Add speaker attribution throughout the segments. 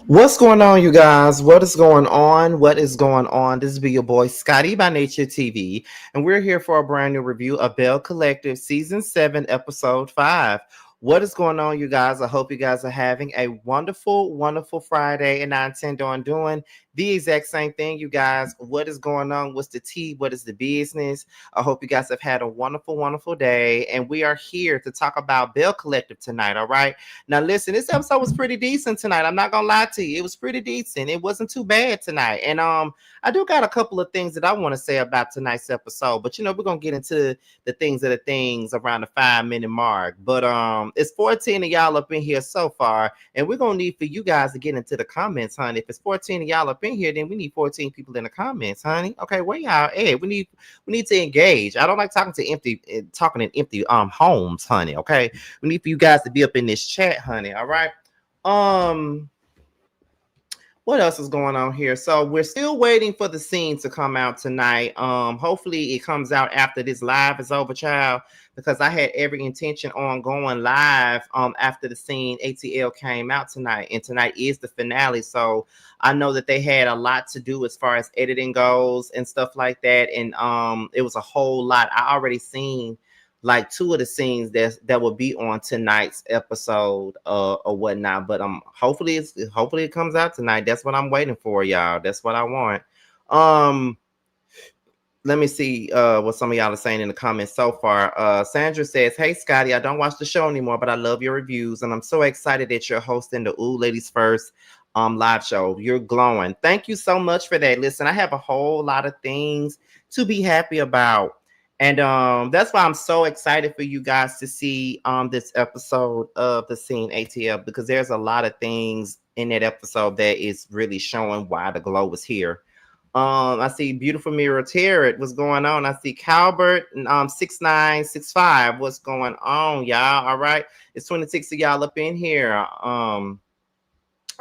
Speaker 1: What's going on, you guys? What is going on? What is going on? This is your boy Scotty by Nature TV, and we're here for a brand new review of Belle Collective Season 7, Episode 5. What is going on, you guys? I hope you guys are having a wonderful, wonderful Friday, and I intend on doing the exact same thing, you guys. What is going on? What's the tea? What is the business? I hope you guys have had a wonderful, wonderful day, and we are here to talk about Belle Collective tonight, all right? Now, listen, this episode was pretty decent tonight. I'm not gonna lie to you. It was pretty decent. It wasn't too bad tonight. And I do got a couple of things that I want to say about tonight's episode, but we're gonna get into the things around the 5 minute mark. But it's 14 of y'all up in here so far, and we're gonna need for you guys to get into the comments, honey. If it's 14 of y'all up in here, then we need 14 people in the comments, honey. Okay, where y'all at? We need to engage. I don't like talking in empty homes, honey. Okay. We need for you guys to be up in this chat, honey. All right. Um, what else is going on here? So we're still waiting for the scene to come out tonight. Hopefully it comes out after this live is over, child, because I had every intention on going live after the scene ATL came out tonight, and tonight is the finale. So I know that they had a lot to do as far as editing goes and stuff like that, and it was a whole lot. I already seen like two of the scenes that will be on tonight's episode or whatnot. But hopefully it comes out tonight. That's what I'm waiting for, y'all. That's what I want. Let me see what some of y'all are saying in the comments so far. Sandra says, "Hey Scotty, I don't watch the show anymore, but I love your reviews, and I'm so excited that you're hosting the Ooh Ladies First live show. You're glowing. Thank you so much for that. Listen, I have a whole lot of things to be happy about. And that's why I'm so excited for you guys to see this episode of the Scene ATL, because there's a lot of things in that episode that is really showing why the glow is here. I see Beautiful Mirror Tarot. What's going on? I see Calbert 6965. What's going on, y'all? All right. It's 26 of y'all up in here.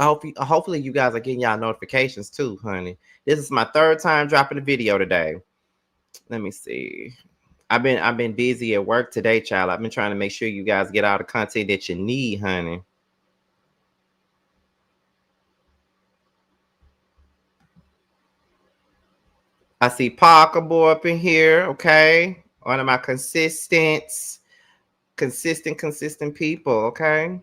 Speaker 1: Hopefully you guys are getting y'all notifications too, honey. This is my third time dropping a video today. Let me see. I've been busy at work today, child. I've been trying to make sure you guys get all the content that you need, honey. I see Parker boy up in here, okay? One of my consistent people, okay?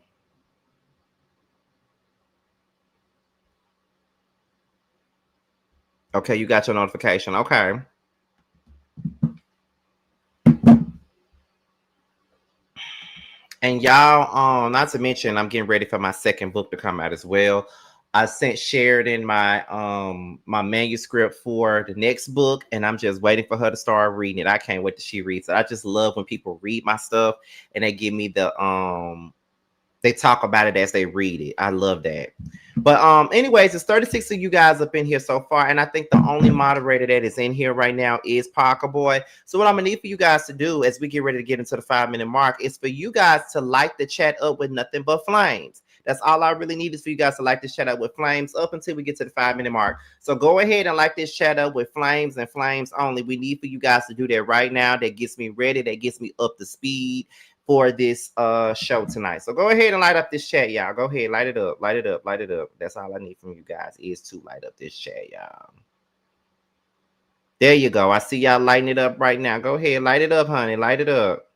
Speaker 1: Okay, you got your notification, okay. And y'all, not to mention, I'm getting ready for my second book to come out as well. I sent Sheridan my manuscript for the next book, and I'm just waiting for her to start reading it. I can't wait till she reads it. I just love when people read my stuff and they give me they talk about it as they read it. I love that. But anyways, it's 36 of you guys up in here so far, and I think the only moderator that is in here right now is Parker Boy. So what I'm gonna need for you guys to do as we get ready to get into the 5 minute mark is for you guys to light the chat up with nothing but flames. That's all I really need is for you guys to light this chat up with flames up until we get to the 5 minute mark. So go ahead and light this chat up with flames and flames only. We need for you guys to do that right now. That gets me ready. That gets me up to speed for this show tonight. So go ahead and light up this chat, y'all. Go ahead, light it up, light it up, light it up. That's all I need from you guys is to light up this chat, y'all. There you go. I see y'all lighting it up right now. Go ahead, light it up, honey. Light it up.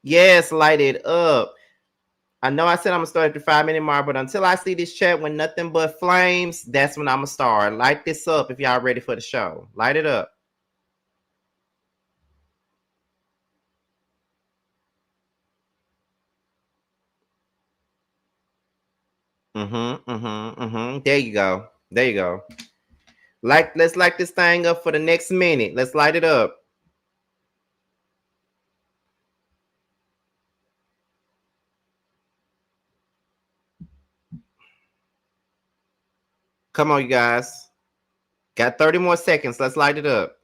Speaker 1: Yes, light it up. I know I said I'm gonna start at the 5 minute mark, but until I see this chat with nothing but flames, that's when I'm gonna start. Light this up if y'all ready for the show. Light it up. There you go. There you go. Let's light this thing up for the next minute. Let's light it up. Come on, you guys. Got 30 more seconds. Let's light it up.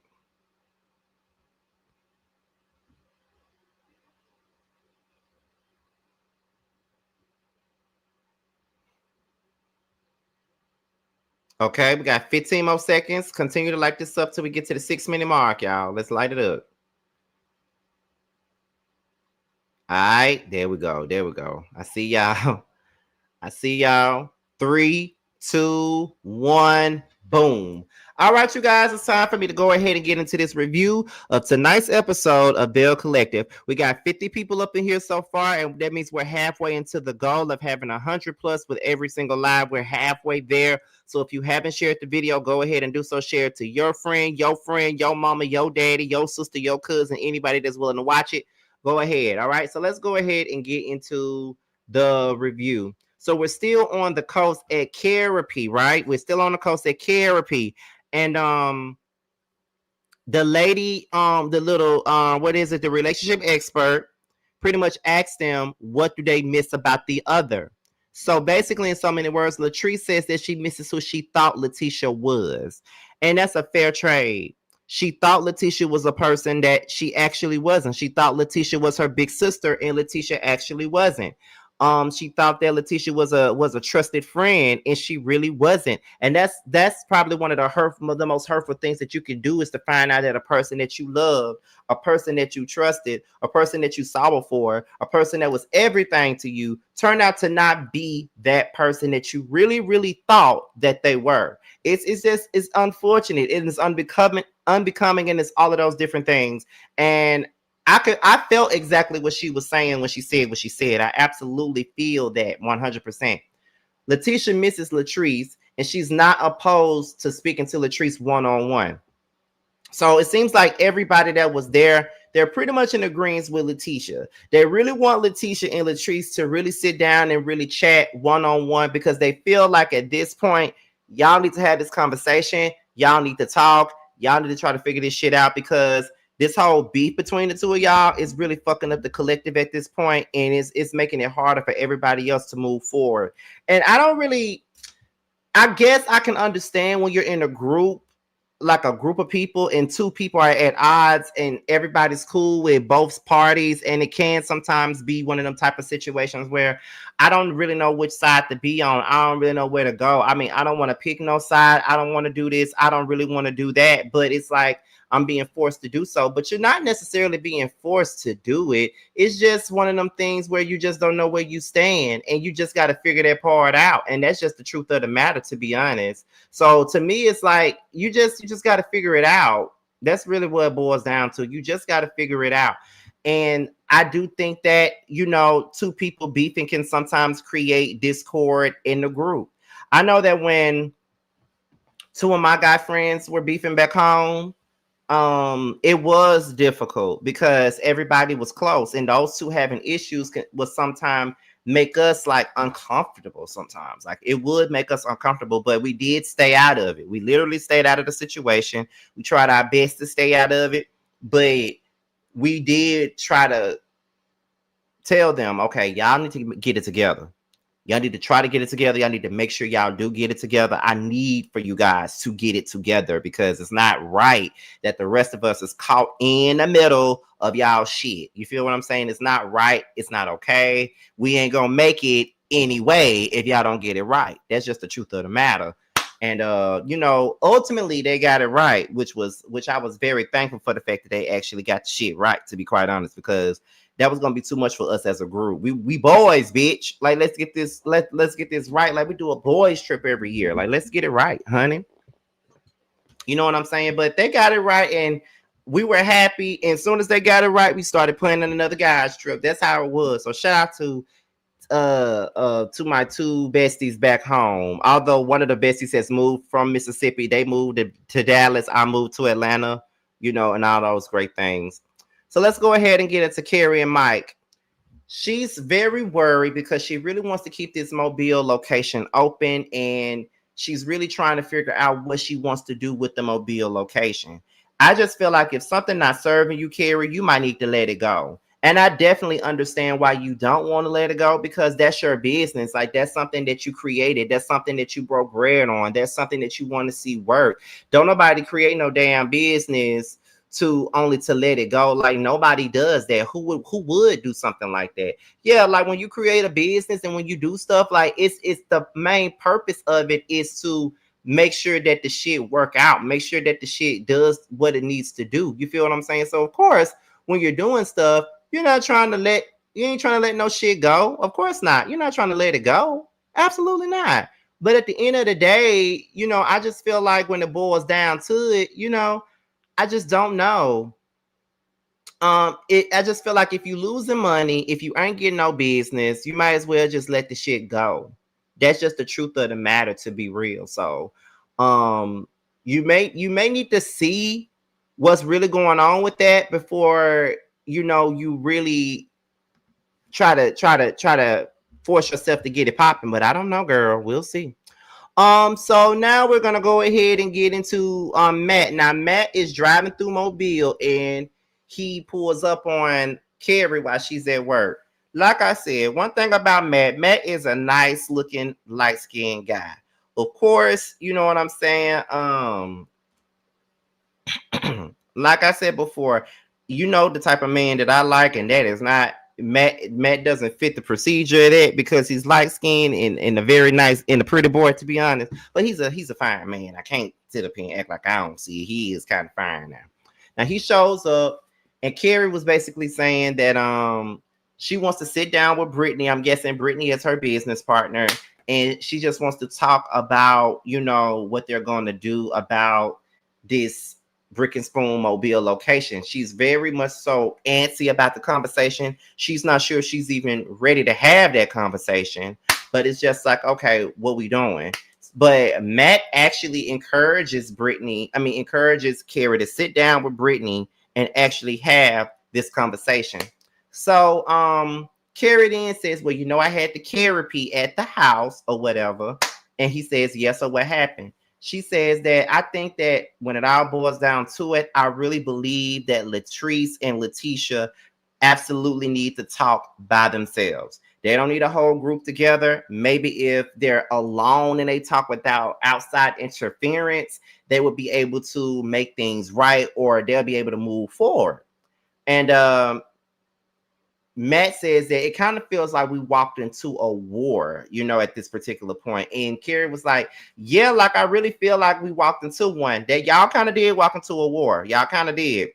Speaker 1: Okay, we got 15 more seconds. Continue to light this up till we get to the 6 minute mark, y'all. Let's light it up. All right, there we go. There we go. I see y'all. I see y'all. Three, two, one, boom. All right, you guys, it's time for me to go ahead and get into this review of tonight's episode of Belle Collective. We got 50 people up in here so far, and that means we're halfway into the goal of having 100 plus with every single live. We're halfway there. So if you haven't shared the video, go ahead and do so. Share it to your friend, your mama, your daddy, your sister, your cousin, anybody that's willing to watch it. Go ahead. All right, so let's go ahead and get into the review. So we're still on the coast at Carrie, right? We're still on the coast at Carrie. And the lady, the little what is it, the relationship expert pretty much asked them what do they miss about the other. So basically, in so many words, Latrice says that she misses who she thought Leticia was. And that's a fair trade. She thought Leticia was a person that she actually wasn't. She thought Leticia was her big sister, and Leticia actually wasn't. She thought that Leticia was a trusted friend, and she really wasn't. And that's probably one of the most hurtful things that you can do, is to find out that a person that you love, a person that you trusted, a person that you saw before, a person that was everything to you, turned out to not be that person that you really, really thought that they were. It's just, it's unfortunate. It is unbecoming, and it's all of those different things. And I felt exactly what she was saying when she said what she said. I absolutely feel that 100%. Leticia misses Latrice, and she's not opposed to speaking to Latrice one-on-one. So it seems like everybody that was there, they're pretty much in agreement with Leticia. They really want Leticia and Latrice to really sit down and really chat one-on-one, because they feel like at this point, y'all need to have this conversation. Y'all need to talk. Y'all need to try to figure this shit out, because this whole beef between the two of y'all is really fucking up the collective at this point, and it's making it harder for everybody else to move forward. And I guess I can understand when you're in a group, like a group of people, and two people are at odds and everybody's cool with both parties, and it can sometimes be one of them type of situations where I don't really know which side to be on. I don't really know where to go. I mean, I don't want to pick no side. I don't want to do this. I don't really want to do that, but it's like I'm being forced to do so. But you're not necessarily being forced to do it. It's just one of them things where you just don't know where you stand, and you just got to figure that part out. And that's just the truth of the matter, to be honest. So to me, it's like you just got to figure it out. That's really what it boils down to. You just got to figure it out. And I do think that, two people beefing can sometimes create discord in the group. I know that when two of my guy friends were beefing back home, it was difficult because everybody was close, and those two having issues was sometimes make us like uncomfortable. Sometimes like it would make us uncomfortable, but we did stay out of it. We literally stayed out of the situation. We tried our best to stay out of it, but we did try to tell them, okay, y'all need to get it together. Y'all need to try to get it together. Y'all need to make sure y'all do get it together. I need for you guys to get it together, because it's not right that the rest of us is caught in the middle of y'all shit. You feel what I'm saying? It's not right. It's not okay. We ain't gonna make it anyway if y'all don't get it right. That's just the truth of the matter. And ultimately they got it right, which I was very thankful for, the fact that they actually got the shit right, to be quite honest, because that was gonna be too much for us as a group. We boys, bitch. Like, let's get this right. Like, we do a boys trip every year. Like, let's get it right, honey. You know what I'm saying? But they got it right, and we were happy. And as soon as they got it right, we started planning another guys trip. That's how it was. So shout out to my two besties back home. Although one of the besties has moved from Mississippi, they moved to Dallas. I moved to Atlanta, and all those great things. So let's go ahead and get into Carrie and Mike. She's very worried because she really wants to keep this Mobile location open, and she's really trying to figure out what she wants to do with the Mobile location. I just feel like if something not serving you, Carrie, you might need to let it go. And I definitely understand why you don't want to let it go, because that's your business. Like, that's something that you created. That's something that you broke bread on. That's something that you want to see work. Don't nobody create no damn business to let it go. Like, nobody does that. Who would do something like that? Yeah, like when you create a business and when you do stuff, like it's the main purpose of it is to make sure that the shit work out, make sure that the shit does what it needs to do. You feel what I'm saying? So of course, when you're doing stuff, you're not trying to let You ain't trying to let no shit go. Of course not. You're not trying to let it go. Absolutely not. But at the end of the day, I just feel like when it boils down to it, I just don't know. I just feel like if you losing money, if you ain't getting no business, you might as well just let the shit go. That's just the truth of the matter, to be real. So um you may need to see what's really going on with that before you really try to force yourself to get it popping. But I don't know, girl. We'll see. So now we're gonna go ahead and get into Matt. Now Matt is driving through Mobile and he pulls up on Carrie while she's at work. Like I said, one thing about Matt is a nice looking light skinned guy. Of course, you know what I'm saying. Like I said before, you know the type of man that I like, and that is not Matt. Matt doesn't fit the procedure of that because he's light skinned and a very nice and a pretty boy, to be honest. But he's a fine man. I can't sit up here and act like I don't see. He is kind of fine now. Now he shows up, and Carrie was basically saying that she wants to sit down with Brittany. I'm guessing Brittany is her business partner, and she just wants to talk about what they're going to do about this Brick and Spoon Mobile location. She's very much so antsy about the conversation. She's not sure she's even ready to have that conversation, but it's just like, okay, what we doing? But Matt actually encourages Carrie to sit down with Brittany and actually have this conversation. So Carrie then says, well, I had the therapy at the house or whatever. And he says, yes, so what happened? She says that I think that when it all boils down to it, I really believe that Latrice and Leticia absolutely need to talk by themselves. They don't need a whole group together. Maybe if they're alone and they talk without outside interference, they would be able to make things right, or they'll be able to move forward. And Matt says that it kind of feels like we walked into a war, at this particular point. And Carrie was like, yeah, like I really feel like we walked into one. That y'all kind of did walk into a war. Y'all kind of did.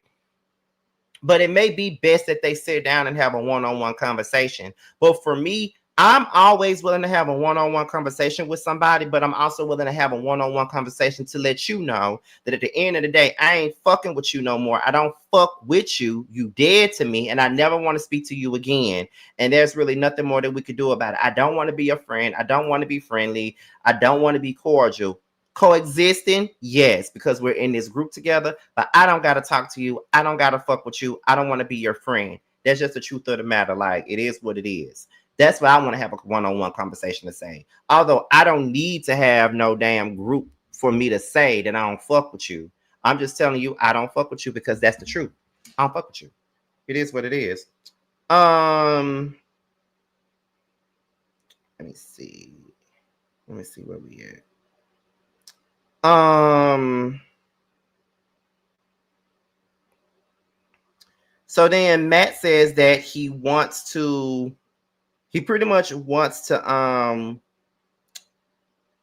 Speaker 1: But it may be best that they sit down and have a one-on-one conversation. But for me, I'm always willing to have a one-on-one conversation with somebody, but I'm also willing to have a one-on-one conversation to let you know that at the end of the day, I ain't fucking with you no more. I don't fuck with you. You dead to me, and I never want to speak to you again. And there's really nothing more that we could do about it. I don't want to be your friend. I don't want to be friendly. I don't want to be cordial. Coexisting, yes, because we're in this group together, but I don't got to talk to you. I don't got to fuck with you. I don't want to be your friend. That's just the truth of the matter. Like, it is what it is. That's why I want to have a one-on-one conversation to say. Although I don't need to have no damn group for me to say that I don't fuck with you. I'm just telling you I don't fuck with you because that's the truth. I don't fuck with you. It is what it is. Let me see. Let me see where we at. So then Matt says that he pretty much wants to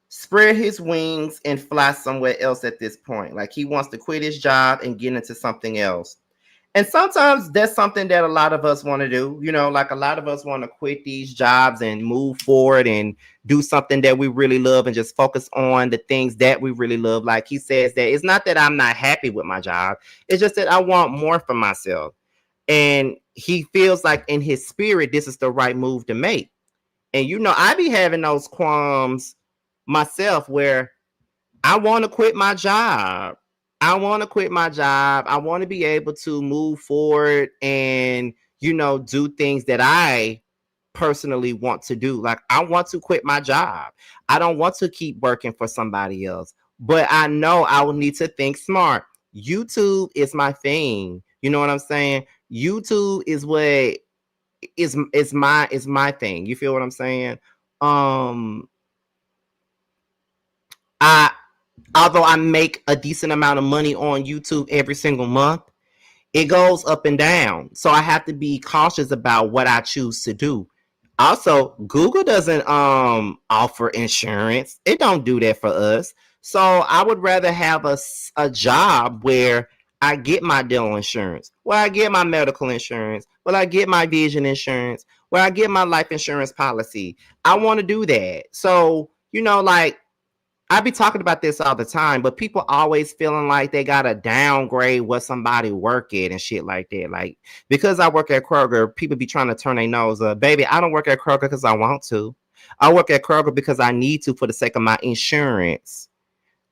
Speaker 1: spread his wings and fly somewhere else at this point. Like he wants to quit his job and get into something else. And sometimes that's something that a lot of us want to do. Like a lot of us want to quit these jobs and move forward and do something that we really love and just focus on the things that we really love. Like he says that it's not that I'm not happy with my job. It's just that I want more for myself. And he feels like in his spirit, this is the right move to make. And I be having those qualms myself where I want to quit my job. I want to quit my job. I want to be able to move forward and, do things that I personally want to do. Like, I want to quit my job. I don't want to keep working for somebody else, but I know I will need to think smart. YouTube is my thing. You know what I'm saying? YouTube is what is my thing. You feel what I'm saying? I Although I make a decent amount of money on YouTube every single month, it goes up and down. So I have to be cautious about what I choose to do. Also, Google doesn't offer insurance. It don't do that for us. So I would rather have a job where I get my dental insurance, where I get my medical insurance, where I get my vision insurance, where I get my life insurance policy. I want to do that. So, like, I be talking about this all the time, but people always feeling like they gotta downgrade what somebody work at and shit like that. Like, because I work at Kroger, people be trying to turn their nose up. Baby, I don't work at Kroger because I want to. I work at Kroger because I need to for the sake of my insurance.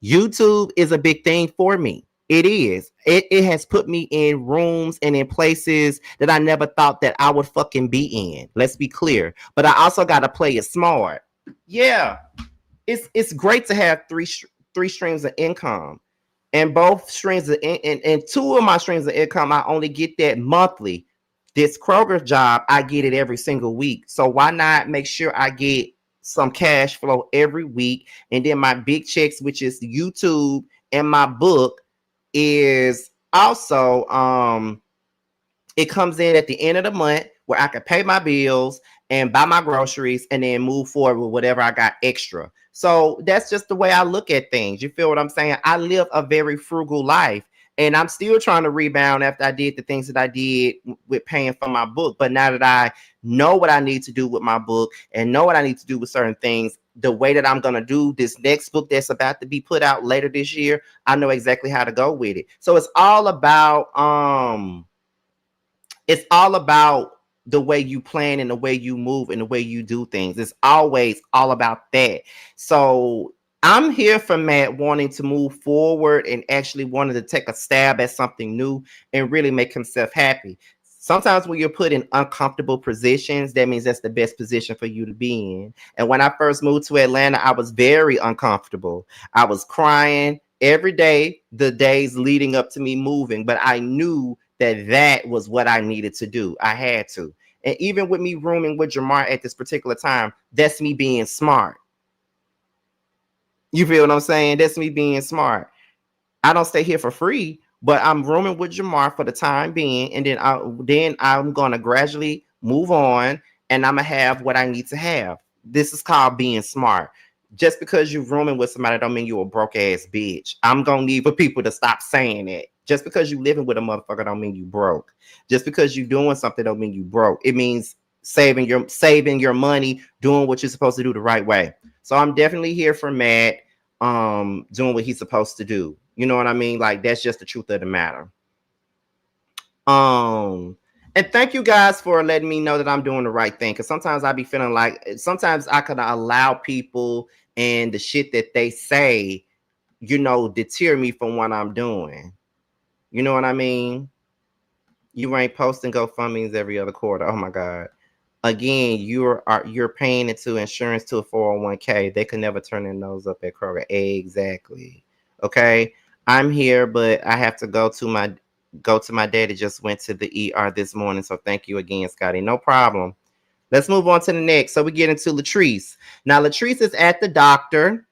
Speaker 1: YouTube is a big thing for me. It is. It has put me in rooms and in places that I never thought that I would fucking be in. Let's be clear. But I also got to play it smart. Yeah, it's great to have three streams of income, and both streams of and two of my streams of income I only get that monthly. This Kroger job, I get it every single week. So why not make sure I get some cash flow every week? And then my big checks, which is YouTube and my book, is also it comes in at the end of the month where I can pay my bills and buy my groceries and then move forward with whatever I got extra. So that's just the way I look at things. You feel what I'm saying? I live a very frugal life, and I'm still trying to rebound after I did the things that I did with paying for my book. But now that I know what I need to do with my book and know what I need to do with certain things, the way that I'm going to do this next book that's about to be put out later this year, I know exactly how to go with it. So it's all about the way you plan and the way you move and the way you do things. It's always all about that. So I'm here for Matt wanting to move forward and actually wanting to take a stab at something new and really make himself happy. Sometimes when you're put in uncomfortable positions, that means that's the best position for you to be in. And when I first moved to Atlanta, I was very uncomfortable. I was crying every day, the days leading up to me moving, but I knew that was what I needed to do. I had to. And even with me rooming with Jamar at this particular time, that's me being smart. You feel what I'm saying? That's me being smart. I don't stay here for free, but I'm rooming with Jamar for the time being, and then I'm gonna gradually move on, and I'm gonna have what I need to have. This is called being smart. Just because you're rooming with somebody don't mean you're a broke ass bitch. I'm gonna need for people to stop saying it. Just because you living with a motherfucker don't mean you broke. Just because you doing something don't mean you broke. It means saving your money, doing what you're supposed to do the right way. So I'm definitely here for Matt, doing what he's supposed to do. You know what I mean? Like, that's just the truth of the matter. And thank you guys for letting me know that I'm doing the right thing. Cause sometimes I be feeling like sometimes I could allow people and the shit that they say, deter me from what I'm doing. You know what I mean? You ain't posting GoFundMe's every other quarter. Oh my God. Again, you're paying into insurance to a 401k. They could never turn their nose up at Kroger. Exactly. Okay. I'm here, but I have to go to my daddy. Just went to the ER this morning. So thank you again, Scotty. No problem. Let's move on to the next. So we get into Latrice. Now, Latrice is at the doctor,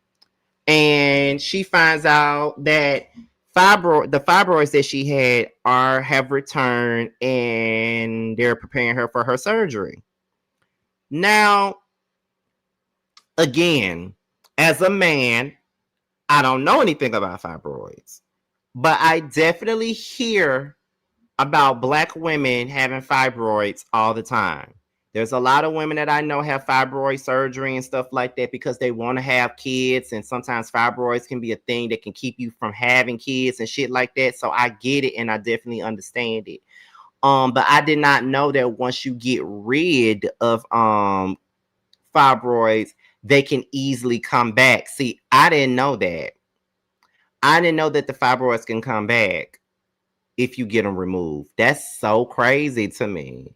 Speaker 1: and she finds out that the fibroids that she had have returned, and they're preparing her for her surgery. Now, again, as a man, I don't know anything about fibroids, but I definitely hear about Black women having fibroids all the time. There's a lot of women that I know have fibroid surgery and stuff like that because they want to have kids. And sometimes fibroids can be a thing that can keep you from having kids and shit like that. So I get it, and I definitely understand it. But I did not know that once you get rid of fibroids, they can easily come back. See, I didn't know that. I didn't know that the fibroids can come back if you get them removed. That's so crazy to me.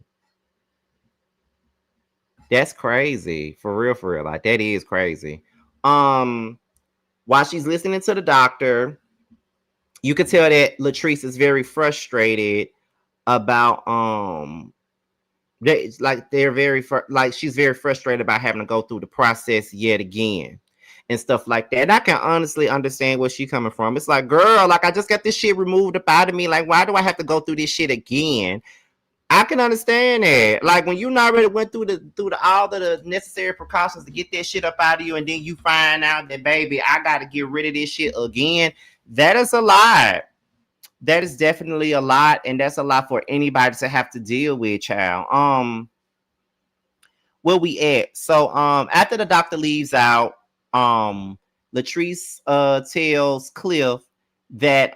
Speaker 1: That's crazy. For real. Like, that is crazy. While she's listening to the doctor, you could tell that Latrice is very frustrated about she's very frustrated about having to go through the process yet again and stuff like that. And I can honestly understand where she's coming from. It's like, girl, like, I just got this shit removed up out of me. Like, why do I have to go through this shit again? I can understand that. Like, when you already went through all of the necessary precautions to get that shit up out of you, and then you find out that, baby, I got to get rid of this shit again. That is a lie. that is definitely a lot, and that's a lot for anybody to have to deal with, child. Where we at? So after the doctor leaves out, Latrice tells Cliff that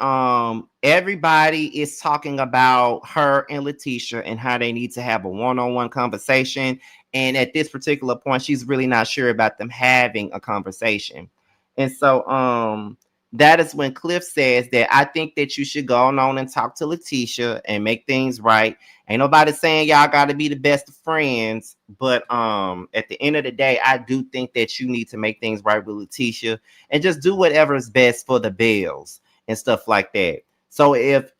Speaker 1: everybody is talking about her and Leticia and how they need to have a one-on-one conversation. And at this particular point, she's really not sure about them having a conversation. And so that is when Cliff says that I think that you should go on and talk to Leticia and make things right. Ain't nobody saying y'all got to be the best of friends, but at the end of the day, I do think that you need to make things right with Leticia and just do whatever is best for the Bells and stuff like that. So if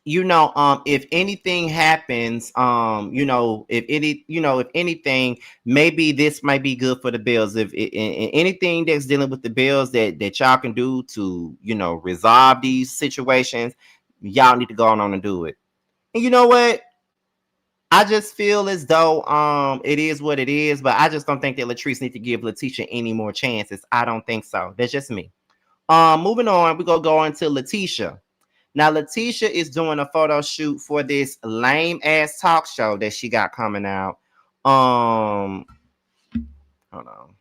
Speaker 1: if anything happens, if anything, maybe this might be good for the Bills. If anything that's dealing with the Bills that y'all can do to, resolve these situations, y'all need to go on and do it. And you know what? I just feel as though it is what it is, but I just don't think that Latrice needs to give Leticia any more chances. I don't think so. That's just me. Moving on, we're gonna go into Leticia. Now, Leticia is doing a photo shoot for this lame ass talk show that she got coming out. Hold on.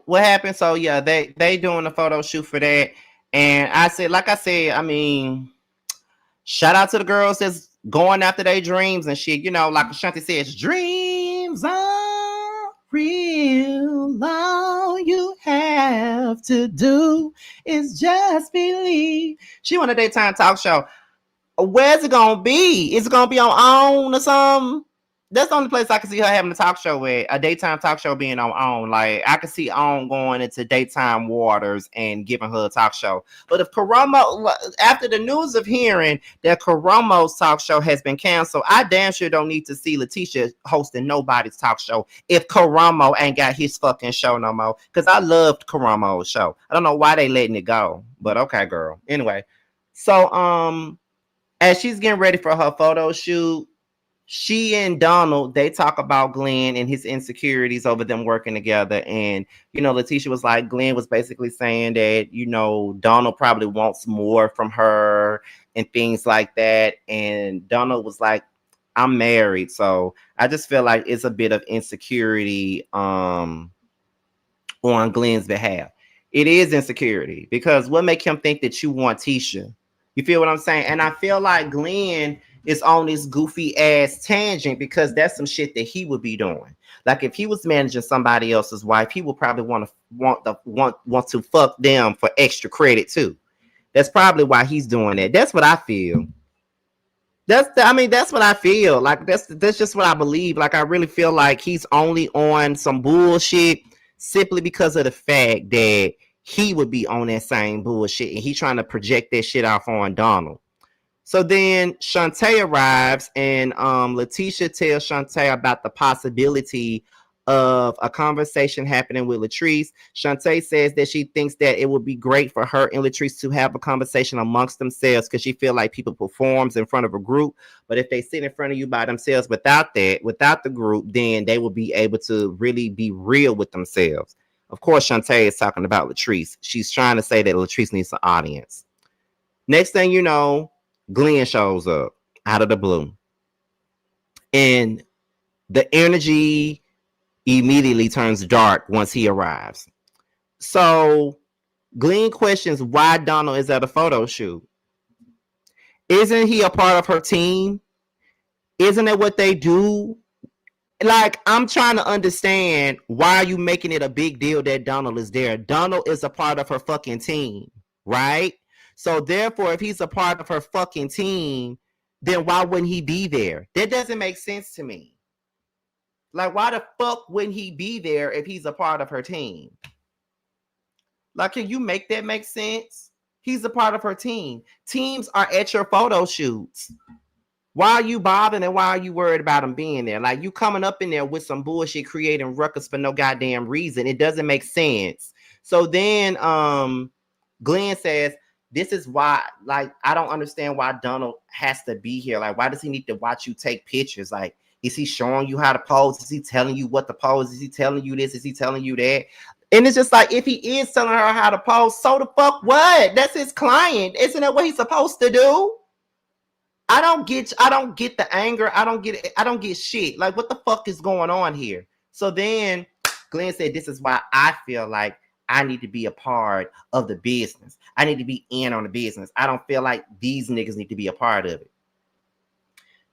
Speaker 1: What happened? So yeah, they doing a photo shoot for that, and like I said, I mean, shout out to the girls that's going after their dreams and shit. Like Ashanti says, dreams are real. All you have to do is just believe. She on a daytime talk show. Where's it gonna be? Is it gonna be on OWN or something? That's the only place I can see her having a talk show at. A daytime talk show being on OWN. Like I can see OWN going into daytime waters and giving her a talk show. But if Karamo, after the news of hearing that Karamo's talk show has been canceled, I damn sure don't need to see Leticia hosting nobody's talk show if Karamo ain't got his fucking show no more. Because I loved Karamo's show. I don't know why they letting it go, but okay, girl. Anyway, so as she's getting ready for her photo shoot, she and Donald, they talk about Glenn and his insecurities over them working together. And, Leticia was like, Glenn was basically saying that, Donald probably wants more from her and things like that. And Donald was like, I'm married. So I just feel like it's a bit of insecurity on Glenn's behalf. It is insecurity because what make him think that you want Tisha? You feel what I'm saying? And I feel like Glenn is on this goofy ass tangent because that's some shit that he would be doing. Like if he was managing somebody else's wife, he would probably want to fuck them for extra credit too. That's probably why he's doing that. That's what I feel. That's what I feel. Like that's just what I believe. Like I really feel like he's only on some bullshit simply because of the fact that he would be on that same bullshit and he trying to project that shit off on Donald. So then Shantae arrives and Leticia tells Shantae about the possibility of a conversation happening with Latrice. Shantae says that she thinks that it would be great for her and Latrice to have a conversation amongst themselves because she feel like people performs in front of a group. But if they sit in front of you by themselves without the group, then they will be able to really be real with themselves. Of course, Shantae is talking about Latrice. She's trying to say that Latrice needs an audience. Next thing you know, Glenn shows up out of the blue. And the energy immediately turns dark once he arrives. So Glenn questions why Donald is at a photo shoot. Isn't he a part of her team? Isn't it what they do? Like, I'm trying to understand why are you making it a big deal that Donald is there? Donald is a part of her fucking team, right? So therefore, if he's a part of her fucking team, then why wouldn't he be there? That doesn't make sense to me. Like, why the fuck wouldn't he be there if he's a part of her team? Like, can you make that make sense? He's a part of her team. Teams are at your photo shoots. Why are you bothering and why are you worried about him being there? Like, you coming up in there with some bullshit creating ruckus for no goddamn reason. It doesn't make sense. So then Glenn says, this is why, like, I don't understand why Donald has to be here. Like, why does he need to watch you take pictures? Like, is he showing you how to pose? Is he telling you what to pose? Is he telling you this? Is he telling you that? And it's just like, if he is telling her how to pose, so the fuck what? That's his client. Isn't that what he's supposed to do? I don't get the anger. I don't get shit. Like, what the fuck is going on here? So then Glenn said, this is why I feel like I need to be a part of the business. I need to be in on the business. I don't feel like these niggas need to be a part of it.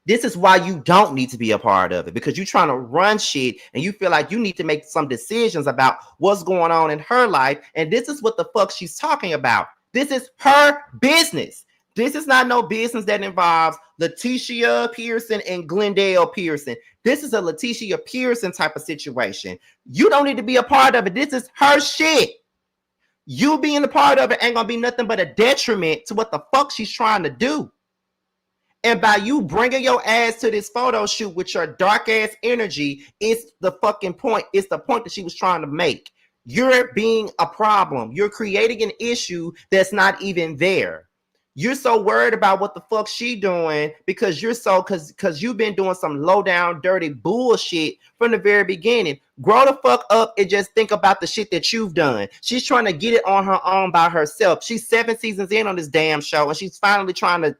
Speaker 1: This is why you don't need to be a part of it, because you're trying to run shit and you feel like you need to make some decisions about what's going on in her life. And this is what the fuck she's talking about. This is her business. This is not no business that involves Leticia Pearson and Glendale Pearson. This is a Leticia Pearson type of situation. You don't need to be a part of it. This is her shit. You being a part of it ain't gonna be nothing but a detriment to what the fuck she's trying to do. And by you bringing your ass to this photo shoot with your dark ass energy, it's the fucking point. It's the point that she was trying to make. You're being a problem. You're creating an issue that's not even there. You're so worried about what the fuck she doing because because you've been doing some low down dirty bullshit from the very beginning. Grow the fuck up and just think about the shit that you've done. She's trying to get it on her own by herself. She's 7 seasons in on this damn show, and she's finally trying to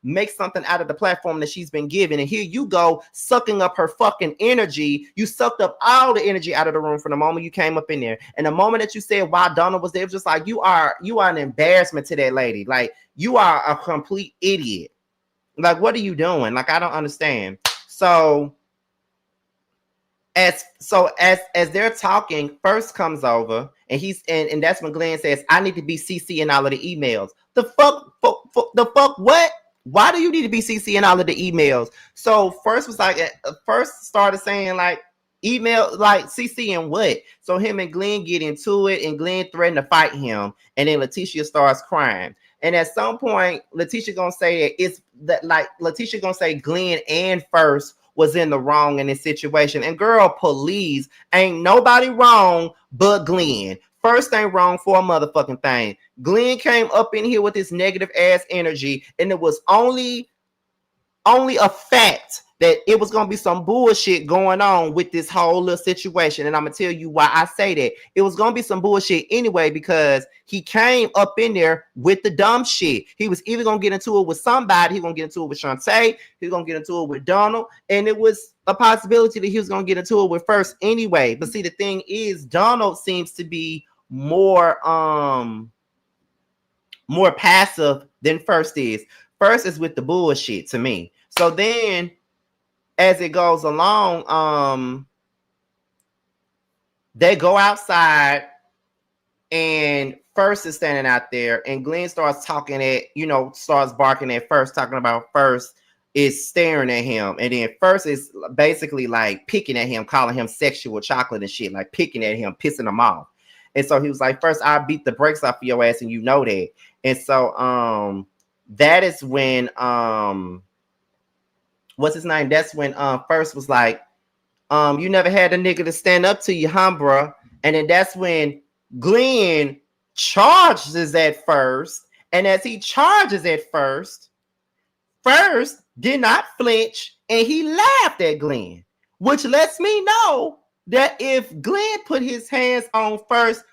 Speaker 1: make something out of the platform that she's been given. And here you go, sucking up her fucking energy. You sucked up all the energy out of the room from the moment you came up in there. And the moment that you said why Donna was there, it was just like, you are an embarrassment to that lady. Like, you are a complete idiot. Like, what are you doing? Like, I don't understand. So as they're talking, First comes over and that's when Glenn says, I need to be CCing all of the emails. The fuck what? Why do you need to be CCing all of the emails? So First was like, First started saying like, email, like CCing what? So him and Glenn get into it, and Glenn threatened to fight him, and then Leticia starts crying. And at some point, Leticia gonna say Leticia gonna say Glenn and First was in the wrong in this situation. And girl, please, ain't nobody wrong but Glenn. First ain't wrong for a motherfucking thing. Glenn came up in here with this negative ass energy, and it was only a fact that it was going to be some bullshit going on with this whole little situation. And I'm going to tell you why I say that. It was going to be some bullshit anyway, because he came up in there with the dumb shit. He was either going to get into it with somebody. He was going to get into it with Shantae. He was going to get into it with Donald. And it was a possibility that he was going to get into it with First anyway. But see, the thing is, Donald seems to be more passive than First is. First is with the bullshit to me. So then as it goes along, they go outside, and First is standing out there, and Glenn starts starts barking at First, talking about First is staring at him, and then First is basically like picking at him, calling him sexual chocolate and shit, like picking at him, pissing him off. And so he was like, First, I'll beat the brakes off of your ass, and you know that. And so that is when what's his name? That's when First was like, you never had a nigga to stand up to you, huh, bro? And then that's when Glenn charges at First. And as he charges at First did not flinch, and he laughed at Glenn, which lets me know that if Glenn put his hands on First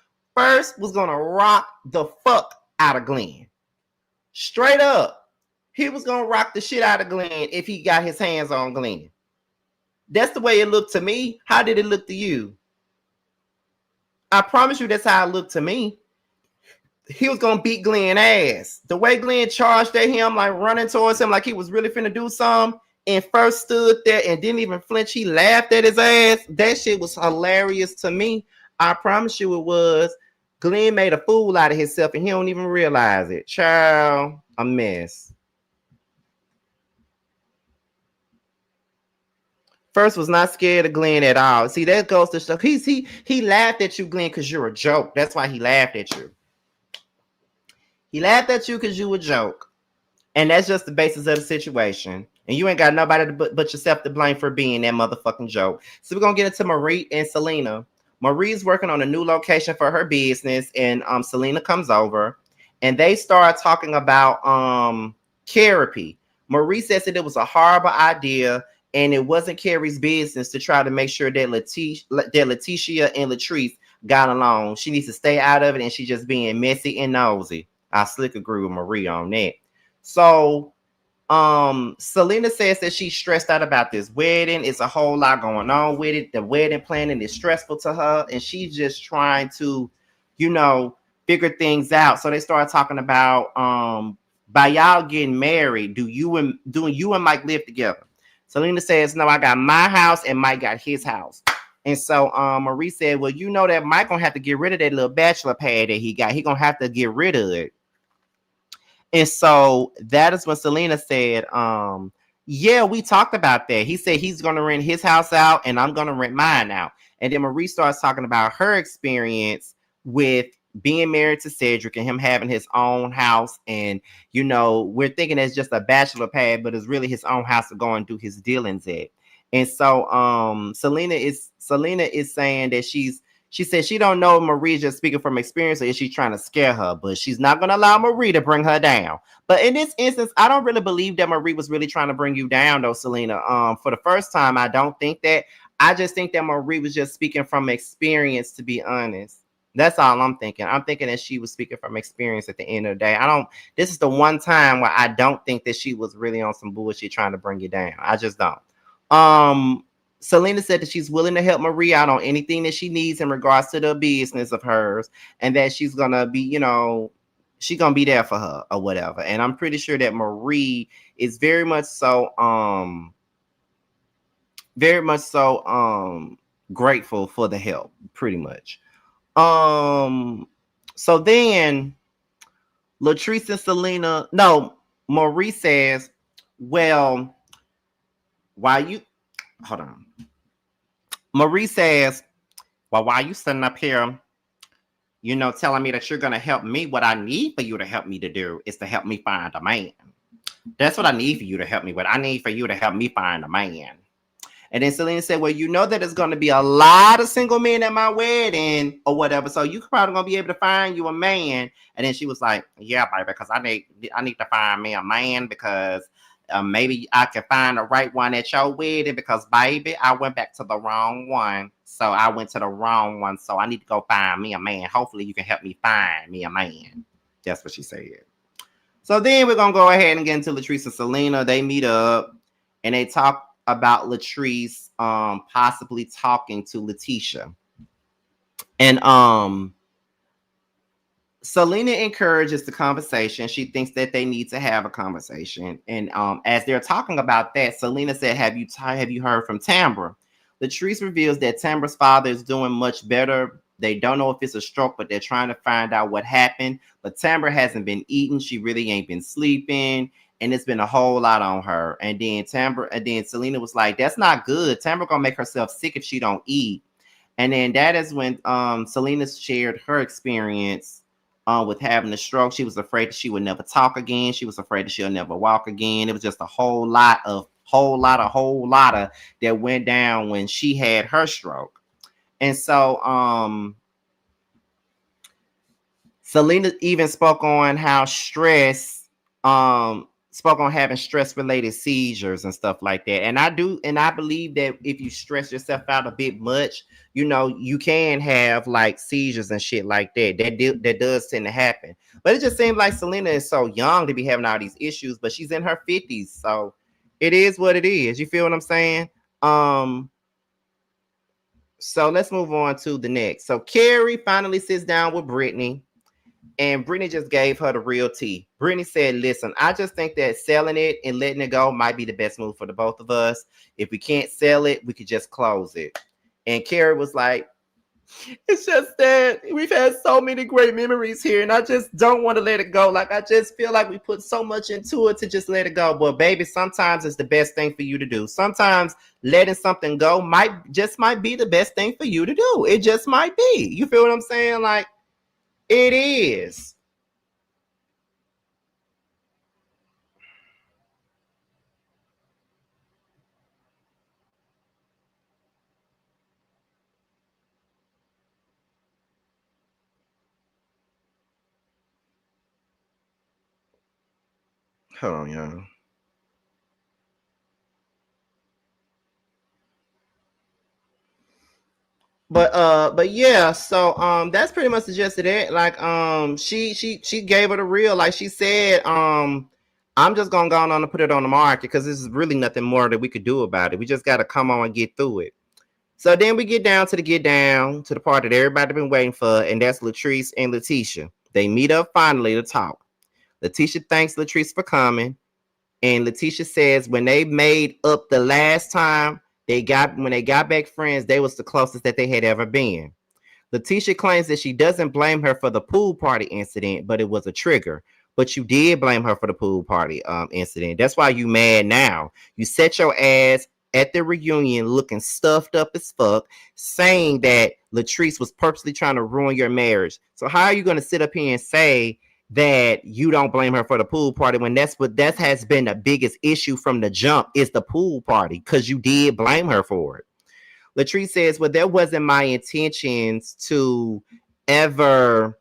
Speaker 1: was gonna rock the fuck out of Glenn. Straight up. He was going to rock the shit out of Glenn if he got his hands on Glenn. That's the way it looked to me. How did it look to you? I promise you that's how it looked to me. He was going to beat Glenn ass. The way Glenn charged at him, like running towards him like he was really finna do something, and First stood there and didn't even flinch. He laughed at his ass. That shit was hilarious to me. I promise you it was. Glenn made a fool out of himself, and he don't even realize it. Child, a mess. First was not scared of Glenn at all. See, that goes to show he laughed at you, Glenn, because you're a joke. That's why he laughed at you. He laughed at you because you a joke. And that's just the basis of the situation. And you ain't got nobody but yourself to blame for being that motherfucking joke. So we're going to get into Marie and Selena. Marie's working on a new location for her business, and Selena comes over, and they start talking about Carrie. Marie says that it was a horrible idea, and it wasn't Carrie's business to try to make sure that Leticia and Latrice got along. She needs to stay out of it, and she's just being messy and nosy. I slick agree with Marie on that. So Selena says that she's stressed out about this wedding. It's a whole lot going on with it. The wedding planning is stressful to her, and she's just trying to, you know, figure things out. So they start talking about by y'all getting married, do you and Mike live together? Selena says, no, I got my house and Mike got his house. And so Marie said, well, you know that Mike gonna have to get rid of that little bachelor pad that he got. He gonna have to get rid of it. And so that is when Selena said, yeah, we talked about that. He said he's going to rent his house out and I'm going to rent mine out. And then Marie starts talking about her experience with being married to Cedric and him having his own house. And, we're thinking it's just a bachelor pad, but it's really his own house to go and do his dealings at. And so Selena is saying that she said she don't know if Marie's just speaking from experience or is she trying to scare her, but she's not going to allow Marie to bring her down. But in this instance, I don't really believe that Marie was really trying to bring you down, though, Selena. For the first time, I don't think that. I just think that Marie was just speaking from experience, to be honest. That's all I'm thinking. I'm thinking that she was speaking from experience at the end of the day. This is the one time where I don't think that she was really on some bullshit trying to bring you down. I just don't. Um, Selena said that she's willing to help Marie out on anything that she needs in regards to the business of hers, and that she's gonna be, she's gonna be there for her or whatever. And I'm pretty sure that Marie is very much so grateful for the help, pretty much. So then Latrice and Selena, no, Marie says, well, why you hold on. Marie says, well, why you sitting up here, telling me that you're going to help me? What I need for you to help me to do is to help me find a man. That's what I need for you to help me with. I need for you to help me find a man. And then Selena said, well, you know that there's going to be a lot of single men at my wedding or whatever. So you probably going to be able to find you a man. And then she was like, yeah, baby, because I need to find me a man because maybe I can find the right one at your wedding because, baby, I went back to the wrong one. So I went to the wrong one. So I need to go find me a man. Hopefully you can help me find me a man. That's what she said. So then we're going to go ahead and get into Latrice and Selena. They meet up and they talk about Latrice possibly talking to Leticia. And Selena encourages the conversation. She thinks that they need to have a conversation. And as they're talking about that, Selena said, have you heard from Tambra? Latrice reveals that Tambra's father is doing much better. They don't know if it's a stroke, but they're trying to find out what happened. But Tambra hasn't been eating. She really ain't been sleeping. And it's been a whole lot on her. And then Selena was like, that's not good. Tambra gonna make herself sick if she don't eat. And then that is when Selena shared her experience with having a stroke. She was afraid that she would never talk again. She was afraid that she'll never walk again. It was just a whole lot of that went down when she had her stroke. And so Selena even spoke on how spoke on having stress related seizures and stuff like that. And I believe that if you stress yourself out a bit much, you can have like seizures and shit like that. That does tend to happen. But it just seems like Selena is so young to be having all these issues, but she's in her 50s. So it is what it is. You feel what I'm saying? So let's move on to the next. So Carrie finally sits down with Brittany. And Brittany just gave her the real tea. Brittany said, listen, I just think that selling it and letting it go might be the best move for the both of us. If we can't sell it, we could just close it. And Carrie was like, it's just that we've had so many great memories here, and I just don't want to let it go. Like, I just feel like we put so much into it to just let it go. But baby, sometimes it's the best thing for you to do. Sometimes letting something go might be the best thing for you to do. It just might be. You feel what I'm saying? Like, it is. Hold on, y'all. But yeah, so that's pretty much the gist of it. Like she gave it a real, like she said, I'm just gonna go on and put it on the market because this is really nothing more that we could do about it. We just gotta come on and get through it. So then we get down to the part that everybody been waiting for, and that's Latrice and Leticia. They meet up finally to talk. Leticia thanks Latrice for coming, and Leticia says when they made up the last time when they got back friends, they was the closest that they had ever been. Leticia claims that she doesn't blame her for the pool party incident, but it was a trigger. But you did blame her for the pool party incident. That's why you mad now. You set your ass at the reunion looking stuffed up as fuck, saying that Latrice was purposely trying to ruin your marriage. So how are you going to sit up here and say that you don't blame her for the pool party when that has been the biggest issue from the jump is the pool party because you did blame her for it. Latrice says, well, that wasn't my intentions to ever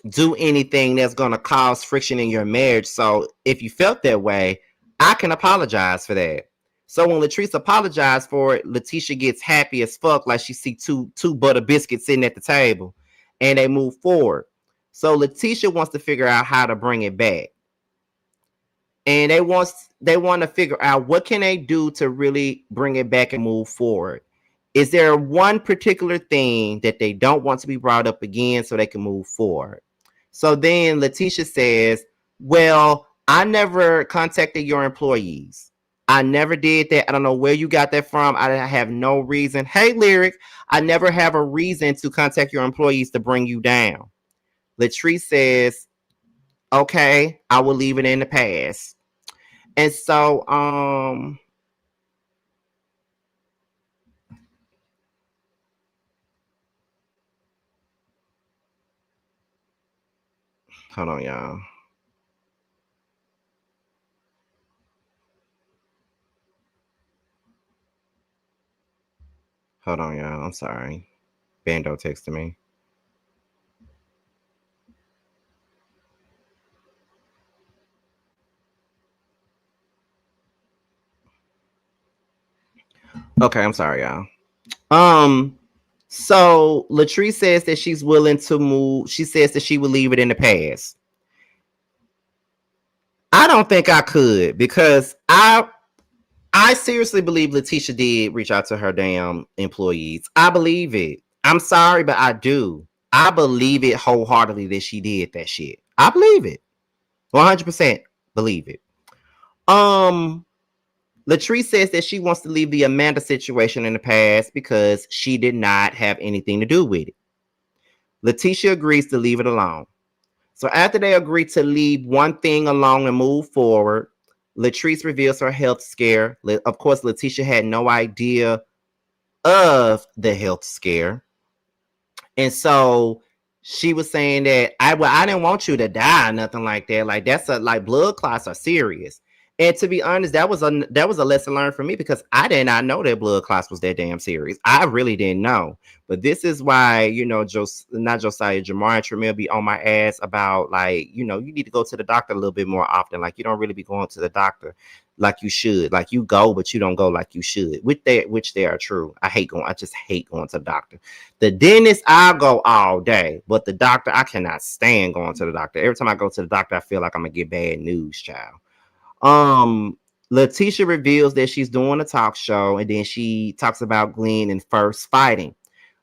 Speaker 1: do anything that's going to cause friction in your marriage. So if you felt that way, I can apologize for that. So when Latrice apologized for it, Leticia gets happy as fuck, like she see two butter biscuits sitting at the table, and they move forward. So Leticia wants to figure out how to bring it back, and they want to figure out what can they do to really bring it back and move forward. Is there one particular thing that they don't want to be brought up again so they can move forward? So then Leticia says, well, I never contacted your employees. I never did that. I don't know where you got that from. I have no reason. Hey, Lyric, I never have a reason to contact your employees to bring you down. Latrice says, okay, I will leave it in the past. And so, hold on, y'all. Hold on, y'all. I'm sorry. Bando texted me. Okay, I'm sorry, y'all. So Latrice says that she's willing to move. She says that she will leave it in the past. I don't think I could because I seriously believe Leticia did reach out to her damn employees. I believe it. I'm sorry, but I do. I believe it wholeheartedly that she did that shit. I believe it. 100% believe it. Um, Latrice says that she wants to leave the Amanda situation in the past because she did not have anything to do with it. Leticia agrees to leave it alone. So after they agree to leave one thing alone and move forward, Latrice reveals her health scare. Of course, Leticia had no idea of the health scare. And so she was saying that I didn't want you to die or nothing like that. Like that's like blood clots are serious. And to be honest, that was a lesson learned for me because I did not know that blood clots was that damn serious. I really didn't know. But this is why, not Josiah, Jamar and Tramiel be on my ass about like, you need to go to the doctor a little bit more often. Like you don't really be going to the doctor like you should. Like you go, but you don't go like you should. Which they are true. I just hate going to the doctor. The dentist, I'll go all day, but the doctor, I cannot stand going to the doctor. Every time I go to the doctor, I feel like I'm gonna get bad news, child. Leticia reveals that she's doing a talk show, and then she talks about Glenn and first fighting.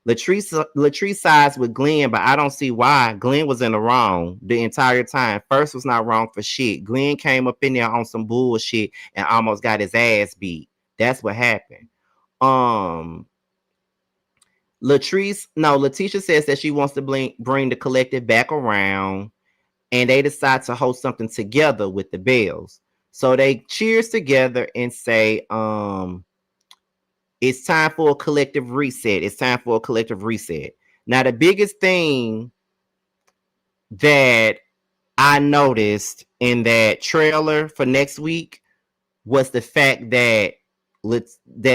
Speaker 1: Latrice sides with Glenn, but I don't see why. Glenn was in the wrong the entire time. First was not wrong for shit. Glenn came up in there on some bullshit and almost got his ass beat. That's what happened. Um, Leticia says that she wants to bring the collective back around, and they decide to host something together with the Bells. So they cheers together and say, it's time for a collective reset. It's time for a collective reset. Now, the biggest thing that I noticed in that trailer for next week was the fact that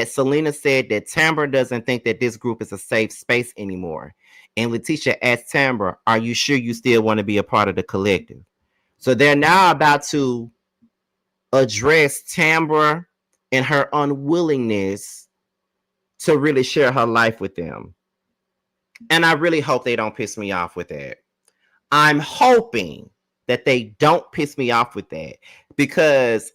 Speaker 1: Selena said that Tambra doesn't think that this group is a safe space anymore. And Leticia asked Tambra, are you sure you still want to be a part of the collective? So they're now about to address Tambra and her unwillingness to really share her life with them. And I really hope they don't piss me off with that. I'm hoping that they don't piss me off with that, because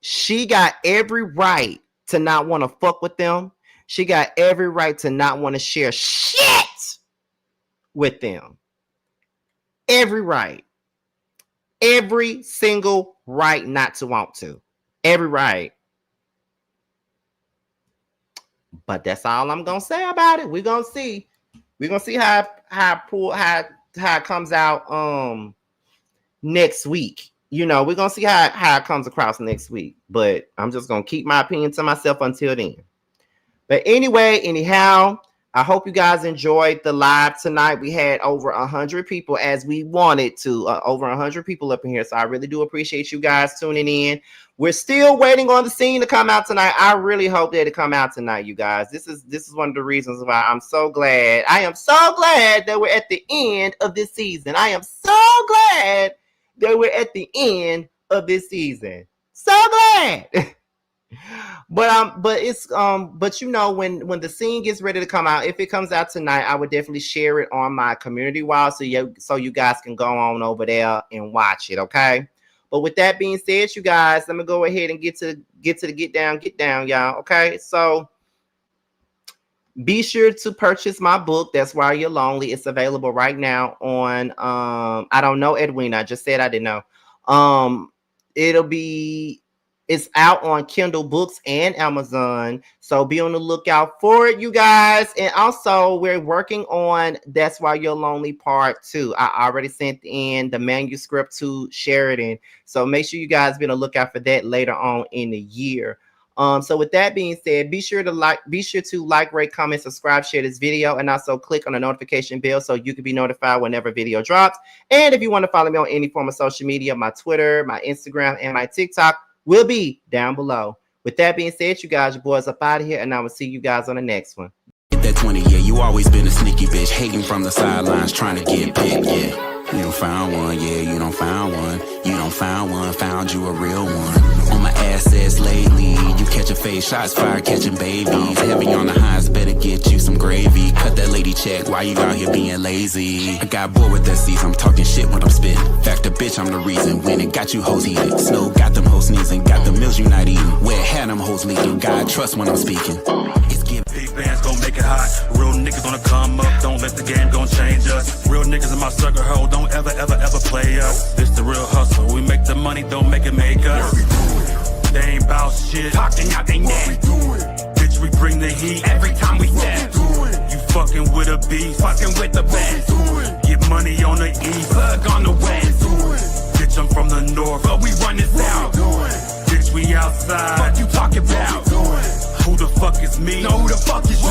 Speaker 1: she got every right to not want to fuck with them. She got every right to not want to share shit with them. Every right. Every single right not to want to. Every right. But that's all I'm going to say about it. We're going to see. We're going to see how it comes out next week. You know, we're going to see how it comes across next week. But I'm just going to keep my opinion to myself until then. But anyway, anyhow, I hope you guys enjoyed the live tonight. We had over 100 people, as we wanted to. Over 100 people up in here. So I really do appreciate you guys tuning in. We're still waiting on the scene to come out tonight. I really hope that it come out tonight, you guys. This is one of the reasons why I'm so glad. I am so glad that we're at the end of this season. I am so glad that we're at the end of this season. So glad. But you know, when the scene gets ready to come out, if it comes out tonight, I would definitely share it on my community wall so you guys can go on over there and watch it, okay? But with that being said, you guys, let me go ahead and get to the get down, y'all. Okay, so be sure to purchase my book. That's Why You're Lonely. It's available right now on I don't know, Edwina. I just said I didn't know. It's out on Kindle Books and Amazon. So be on the lookout for it, you guys. And also, we're working on That's Why You're Lonely Part 2. I already sent in the manuscript to Sheridan. So make sure you guys be on the lookout for that later on in the year. So with that being said, be sure to like, rate, comment, subscribe, share this video, and also click on the notification bell so you can be notified whenever video drops. And if you want to follow me on any form of social media, my Twitter, my Instagram, and my TikTok will be down below. With that being said, you guys, your boys up out of here, and I will see you guys on the next one.
Speaker 2: That 20, yeah, you always been a sneaky bitch, hating from the sidelines, trying to get picked, yeah. You don't found one, yeah, you don't found one. You don't found one, found you a real one. On my assets lately, you catching face shots, fire catching babies. Heavy on the highs, better get you some gravy. Cut that lady check, why you out here being lazy? I got bored with that season, I'm talking shit when I'm spitting. Fact, the bitch, I'm the reason. When it got you hoes heated. Snow got them hoes sneezing, got the meals you not eating. Where had them hoes leaking, God trust when I'm speaking. It's giving.
Speaker 3: Big bands gon' make it hot. Real niggas gonna come up. Don't let the game gon' change us. Real niggas in my circle, ho. Don't ever play us. This the real hustle. We make the money, don't make it make us. They ain't bout shit. Talking out they neck. Bitch, we bring the heat every time we step. You fucking with a beast. Fucking with the best. Get money on the east. Plug on the west. Bitch, I'm from the north, but we run this out. Bitch, we outside. What you talking about? Who the fuck is me? Know who the fuck is